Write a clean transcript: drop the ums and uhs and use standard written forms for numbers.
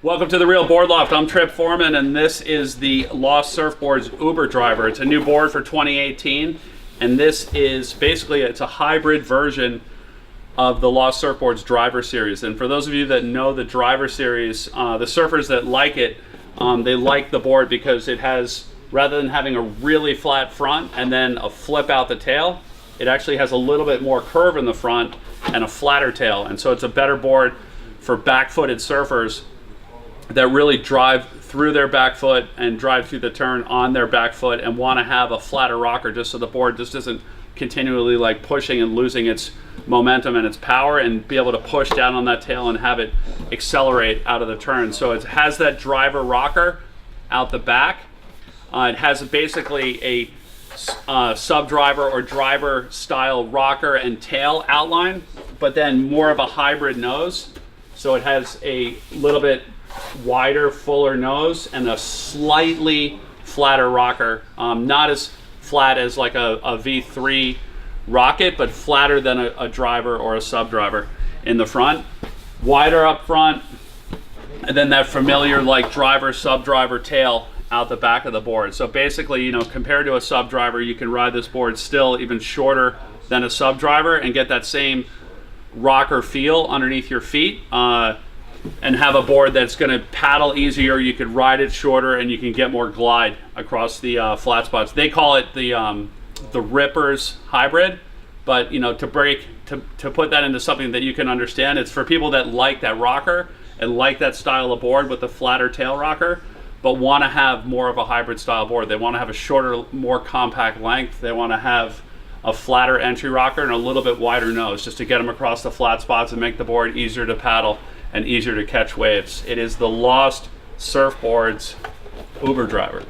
Welcome to the Real Board Loft. I'm Trip Foreman, and this is the Lost Surfboards Uber Driver. It's a new board for 2018, and this is basically, it's a hybrid version of the Lost Surfboards Driver Series. And for those of you that know the Driver Series, the surfers that like it, they like the board because it has, rather than having a really flat front and then a flip out the tail, it actually has a little bit more curve in the front and a flatter tail. And so it's a better board for back-footed surfers that really drive through their back foot and drive through the turn on their back foot and want to have a flatter rocker just so the board just isn't continually like pushing and losing its momentum and its power, and be able to push down on that tail and have it accelerate out of the turn. So it has that driver rocker out the back. It has basically a sub-driver or driver style rocker and tail outline, but then more of a hybrid nose. So it has a little bit wider, fuller nose and a slightly flatter rocker. Not as flat as like a V3 rocket, but flatter than a driver or a sub-driver in the front. Wider up front, and then that familiar like driver, sub-driver tail out the back of the board. So basically, you know, compared to a sub-driver, you can ride this board still even shorter than a sub-driver and get that same rocker feel underneath your feet. And have a board that's going to paddle easier. You could ride it shorter, and you can get more glide across the flat spots. They call it the Rippers Hybrid, but you know, to put that into something that you can understand, it's for people that like that rocker and like that style of board with the flatter tail rocker, but want to have more of a hybrid style board. They want to have a shorter, more compact length. They want to have a flatter entry rocker and a little bit wider nose, just to get them across the flat spots and make the board easier to paddle and easier to catch waves. It is the Lost Surfboards Uber Driver.